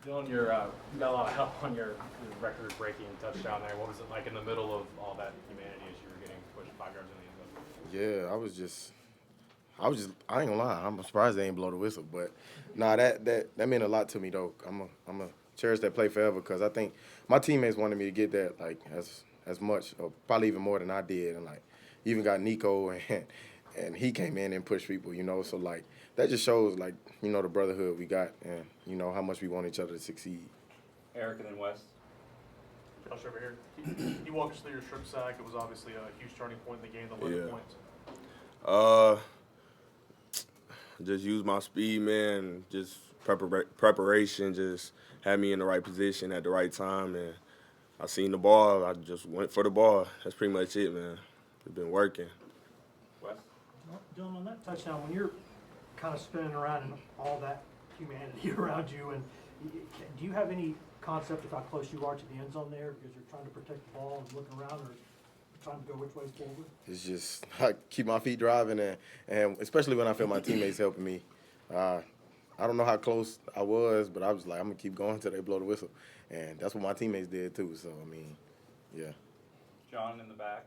Dylan, you got a lot of help on your record-breaking touchdown there. What was it like in the middle of all that humanity as you were getting pushed 5 yards in the end zone? Yeah, I ain't gonna lie. I'm surprised they ain't blow the whistle, but nah, that meant a lot to me though. I'm a cherish that play forever because I think my teammates wanted me to get that like as much or probably even more than I did, and like even got Nico and he came in and pushed people, So like that just shows like the brotherhood we got and how much we want each other to succeed. Eric and then West. Josh over here. Can you walk us through your strip sack? It was obviously a huge turning point in the game, the 11 points. Uh, just use my speed, man. Just preparation. Just had me in the right position at the right time, and I seen the ball. I just went for the ball. That's pretty much it, man. It's been working. West. Well, Dylan, on that touchdown, when you're kind of spinning around and all that humanity around you, and do you have any concept of how close you are to the end zone there because you're trying to protect the ball and looking around, or trying to go which way forward? It's just I keep my feet driving and especially when I feel my teammates helping me. I don't know how close I was, but I was like, I'm gonna keep going until they blow the whistle, and that's what my teammates did too. So I mean, yeah. John in the back.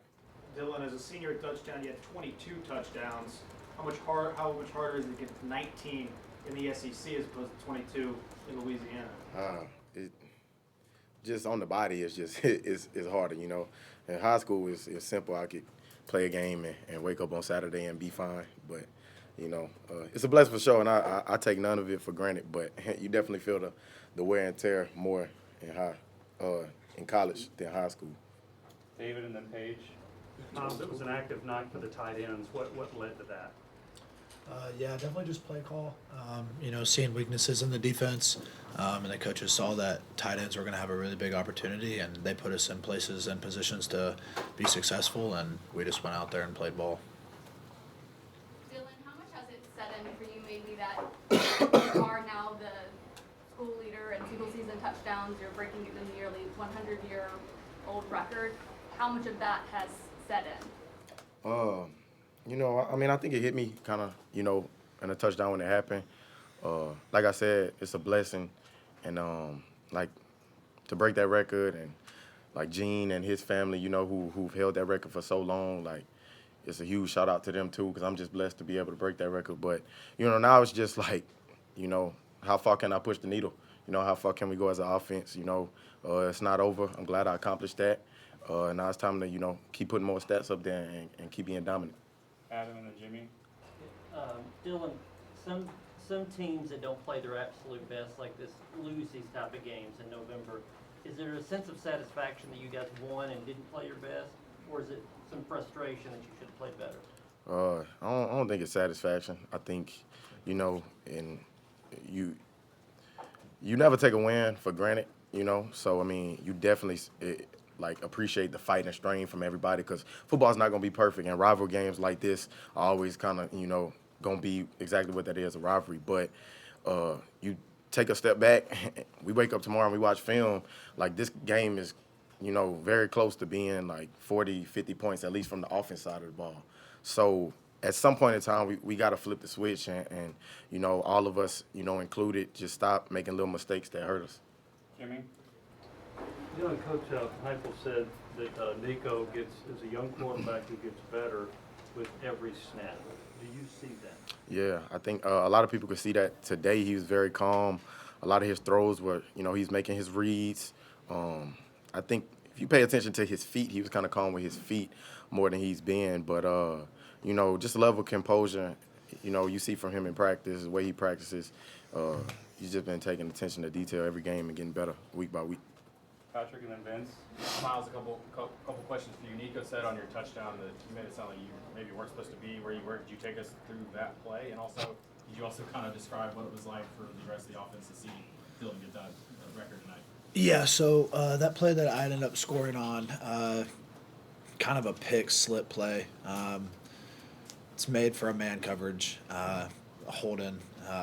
Dylan, as a senior touchdown, you had 22 touchdowns. How much harder is it to get to 19 in the SEC as opposed to 22 in Louisiana? It just on the body, it's just it's harder, In high school, it's simple. I could play a game and wake up on Saturday and be fine, but it's a blessing for sure, and I take none of it for granted. But you definitely feel the wear and tear more in college than high school. David and then Paige. It was an active night for the tight ends. What led to that? Yeah, definitely just play call. Seeing weaknesses in the defense, and the coaches saw that tight ends were going to have a really big opportunity, and they put us in places and positions to be successful, and we just went out there and played ball. Dylan, how much has it set in for you maybe that you are now the school leader in single season touchdowns, you're breaking the nearly 100-year-old record. How much of that has set in? I think it hit me kind of, in a touchdown when it happened. Like I said, it's a blessing, and like to break that record, and like Gene and his family, who've held that record for so long, like it's a huge shout out to them too, because I'm just blessed to be able to break that record. But now it's just like, how far can I push the needle? How far can we go as an offense? It's not over. I'm glad I accomplished that. Now it's time to, keep putting more stats up there and keep being dominant. Adam and then Jimmy. Dylan, some teams that don't play their absolute best like this lose these type of games in November. Is there a sense of satisfaction that you guys won and didn't play your best, or is it some frustration that you should have played better? I don't think it's satisfaction. I think, and you never take a win for granted, So I mean, you definitely appreciate the fight and strain from everybody because football's not gonna be perfect, and rivalry games like this are always kind of gonna be exactly what that is, a rivalry. But you take a step back, we wake up tomorrow and we watch film, like this game is very close to being like 40, 50 points at least from the offense side of the ball. So at some point in time we got to flip the switch and all of us included just stop making little mistakes that hurt us. Jimmy. Coach Heupel said that Nico is a young quarterback who gets better with every snap. Do you see that? Yeah, I think a lot of people could see that today. He was very calm. A lot of his throws were, he's making his reads. I think if you pay attention to his feet, he was kind of calm with his feet more than he's been. But, just a level of composure, you see from him in practice, the way he practices. He's just been taking attention to detail every game and getting better week by week. Patrick and then Vince. Miles, a couple questions for you. Nico said on your touchdown that you made it sound like you maybe weren't supposed to be where you were. Did you take us through that play? And also, did you also kind of describe what it was like for the rest of the offense to see Dylan get that record tonight? Yeah, so that play that I ended up scoring on, kind of a pick slip play. It's made for a man coverage, a holding,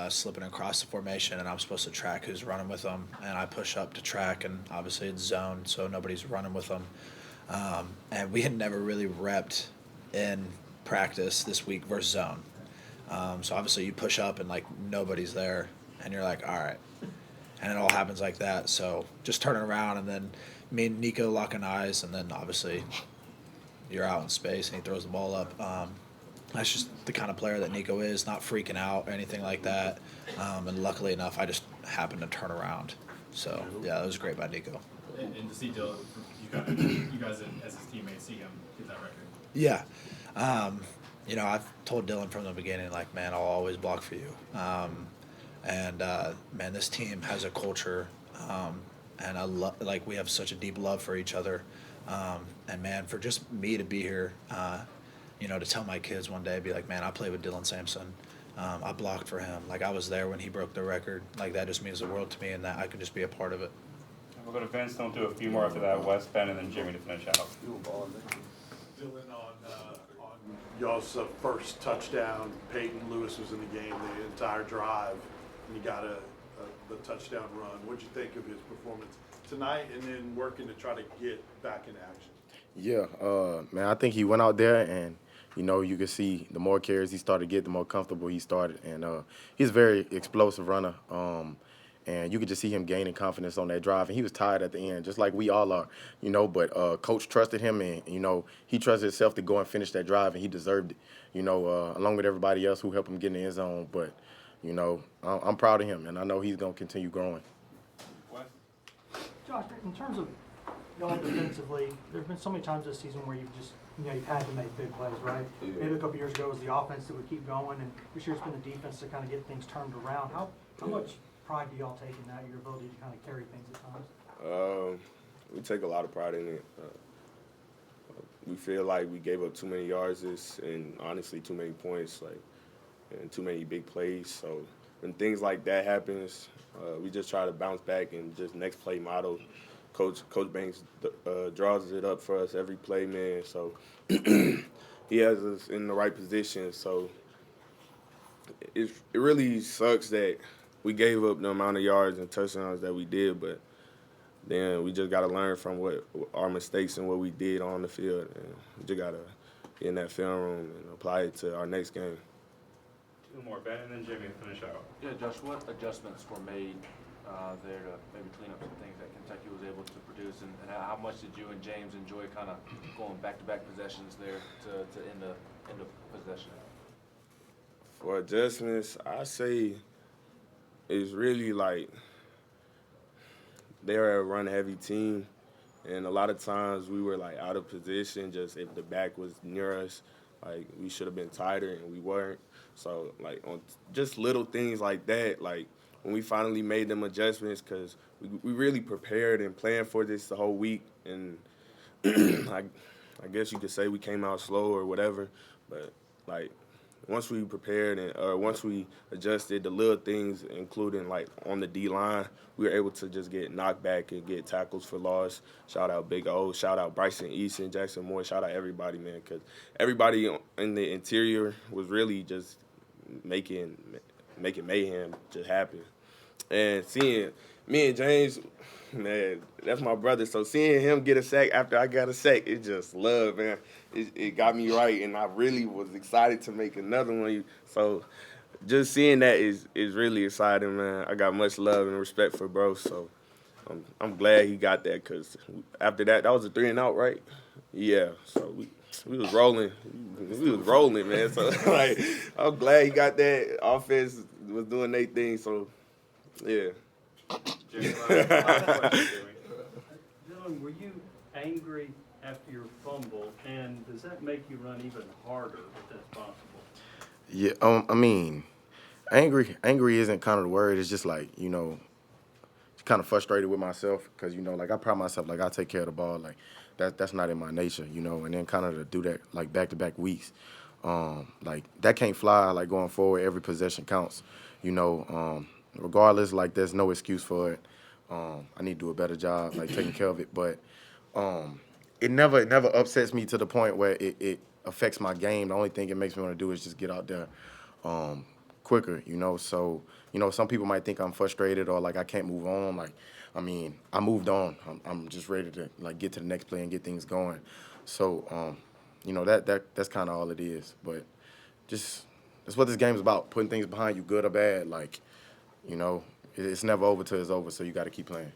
slipping across the formation, and I'm supposed to track who's running with them. And I push up to track, and obviously it's zone, so nobody's running with them. And we had never really repped in practice this week versus zone. So obviously you push up and, nobody's there, and you're like, all right. and it all happens like that. So just turning around and then me and Nico locking eyes, and then obviously you're out in space and he throws the ball up. That's just the kind of player that Nico is, not freaking out or anything like that. And luckily enough, I just happened to turn around. So, yeah, that was great by Nico. And to see Dylan, you guys as his teammates see him get that record. Yeah. You know, I've told Dylan from the beginning, like, man, I'll always block for you. Man, this team has a culture, and like we have such a deep love for each other. And man, for just me to be here, you know, to tell my kids one day, be like, man, I played with Dylan Sampson. I blocked for him. Like, I was there when he broke the record. Like, that just means the world to me, and that I could just be a part of it. We'll go to Vince, don't do a few more after that, West, Ben, and then Jimmy to finish out. Dylan, on y'all's first touchdown, Peyton Lewis was in the game the entire drive, and you got the touchdown run. What'd you think of his performance tonight, and then working to try to get back in action? Yeah, man, I think he went out there and, you know, you could see the more carries he started to get, the more comfortable he started. And he's a very explosive runner. And you could just see him gaining confidence on that drive. And he was tired at the end, just like we all are, you know. But Coach trusted him, and, you know, he trusted himself to go and finish that drive, and he deserved it, you know, along with everybody else who helped him get in the end zone. But, you know, I'm proud of him, and I know he's going to continue growing. Josh, in terms of y'all defensively, there's been so many times this season where you've just, you know, you've had to make big plays, right? Yeah. Maybe a couple years ago it was the offense that would keep going, and this year it's been the defense to kind of get things turned around. How much pride do y'all take in that, your ability to kind of carry things at times? We take a lot of pride in it. We feel like we gave up too many yards and honestly too many points, and too many big plays. So when things like that happens, we just try to bounce back and just next play model. Coach Banks draws it up for us every play, man. So he has us in the right position. So it really sucks that we gave up the amount of yards and touchdowns that we did, but then we just got to learn from what our mistakes and what we did on the field. And we just got to get in that film room and apply it to our next game. Two more, Ben, and then Jimmy to finish out. Yeah, Josh, what adjustments were made there to maybe clean up some things that Kentucky was able to produce, and how much did you and James enjoy kind of going back-to-back possessions there to end the possession? For adjustments, I say it's really like they're a run-heavy team, and a lot of times we were like out of position. Just if the back was near us, like we should have been tighter, and we weren't. So like on just little things like that, like when we finally made them adjustments, because we really prepared and planned for this the whole week, and I guess you could say we came out slow or whatever, but like once we prepared and once we adjusted the little things, including like on the D-line, we were able to just get knocked back and get tackles for loss. Shout out Big O, shout out Bryson Easton, Jackson Moore, shout out everybody, man, because everybody in the interior was really just making mayhem just happen. And seeing me and James, man, that's my brother. So seeing him get a sack after I got a sack, it just love, man. It got me right, and I really was excited to make another one. So just seeing that is really exciting, man. I got much love and respect for bro, so I'm glad he got that, because after that was a 3-and-out, right? Yeah, so we was rolling. We was rolling, man. So, like, I'm glad he got that. Offense was doing their thing, so, yeah. Dylan, were you angry after your fumble, and does that make you run even harder if that's possible? Yeah, I mean, angry isn't kind of the word. It's just like, you know, kind of frustrated with myself because, you know, like I pride myself, like I take care of the ball, like that's not in my nature, you know, and then kind of to do that like back-to-back weeks, like that can't fly, like going forward, every possession counts, you know, regardless, like there's no excuse for it. I need to do a better job, like taking care of it, but it never upsets me to the point where it affects my game. The only thing it makes me want to do is just get out there quicker, you know. So, you know, some people might think I'm frustrated or like I can't move on. Like, I mean, I moved on. I'm just ready to like get to the next play and get things going. So, you know, that's kind of all it is. But just that's what this game is about: putting things behind you, good or bad. Like, you know, it's never over till it's over. So you got to keep playing.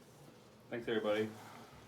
Thanks, everybody.